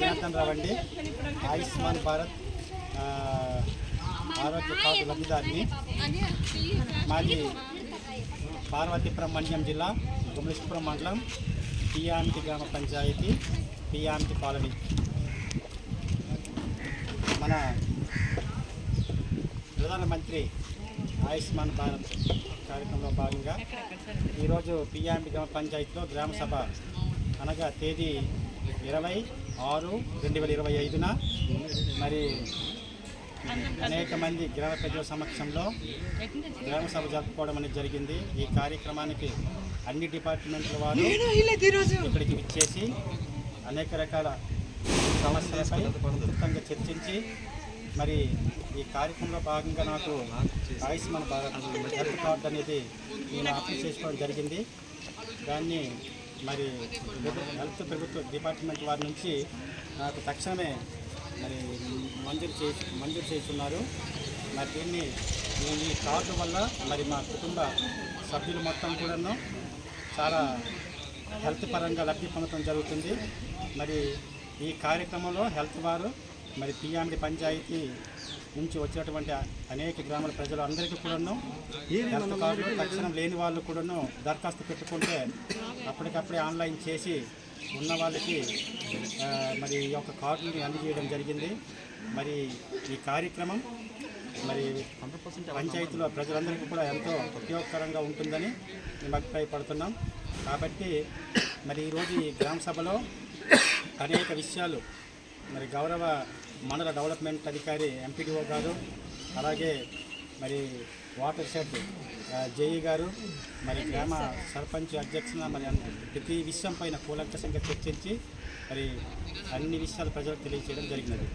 జనార్దన్ రావు అండి. ఆయుష్మాన్ భారత్ ఆరోగ్య కార్డు లబ్ధిదారిని. మాది పార్వతీపురం మండలం జిల్లా గుమలిష్పురం మండలం పియామిటి గ్రామ పంచాయతీ పియామిటి కాలనీ. మన ప్రధానమంత్రి ఆయుష్మాన్ భారత్ కార్యక్రమంలో భాగంగా ఈరోజు పియామిటి గ్రామ పంచాయతీలో గ్రామ సభ అనగా తేదీ 20/6/2025 మరి అనేక మంది గ్రామ ప్రజల సమక్షంలో గ్రామ సభ జరుపుకోవడం అనేది జరిగింది. ఈ కార్యక్రమానికి అన్ని డిపార్ట్మెంట్ల వారు ఇక్కడికి విచ్చేసి అనేక రకాల సమస్యలపై విస్తృతంగా చర్చించి మరి ఈ కార్యక్రమంలో భాగంగా నాకు ఆయుష్మాన్ భారత్ హెల్త్ కార్డు అనేది నేను అప్లై చేసుకోవడం జరిగింది. దాన్ని మరి హెల్త్ ప్రభుత్వ డిపార్ట్మెంట్ వారి నుంచి నాకు తక్షణమే మరి మంజూరు చేస్తున్నారు. మరి దీన్ని ఈ కార్డు వల్ల మరి మా కుటుంబ సభ్యులు మొత్తం కూడాను చాలా హెల్త్ పరంగా లబ్ధి పొందడం జరుగుతుంది. మరి ఈ కార్యక్రమంలో హెల్త్ వారు మరి పియామిటి పంచాయతీ నుంచి వచ్చినటువంటి అనేక గ్రామాల ప్రజలు అందరికీ కూడాను హెల్త్ కార్డు తక్షణం లేని వాళ్ళు కూడాను దరఖాస్తు పెట్టుకుంటే అప్పటికప్పుడే ఆన్లైన్ చేసి ఉన్న వాళ్ళకి మరి ఈ యొక్క కార్డుని అందజేయడం జరిగింది. మరి ఈ కార్యక్రమం మరి పంచాయతీలో ప్రజలందరికీ కూడా ఎంతో ఉపయోగకరంగా ఉంటుందని మేము అభిప్రాయపడుతున్నాం. కాబట్టి మరి ఈరోజు ఈ గ్రామ సభలో అనేక విషయాలు మరి గౌరవ మండల డెవలప్మెంట్ అధికారి ఎంపీడీఓ గారు, అలాగే మరి వాటర్ షెడ్ జేఈ గారు, మరి గ్రామ సర్పంచ్ అధ్యక్షున మరి ప్రతి విషయం పైన కూలంకషంగా చర్చించి మరి అన్ని విషయాలు ప్రజలకు తెలియజేయడం జరిగినది.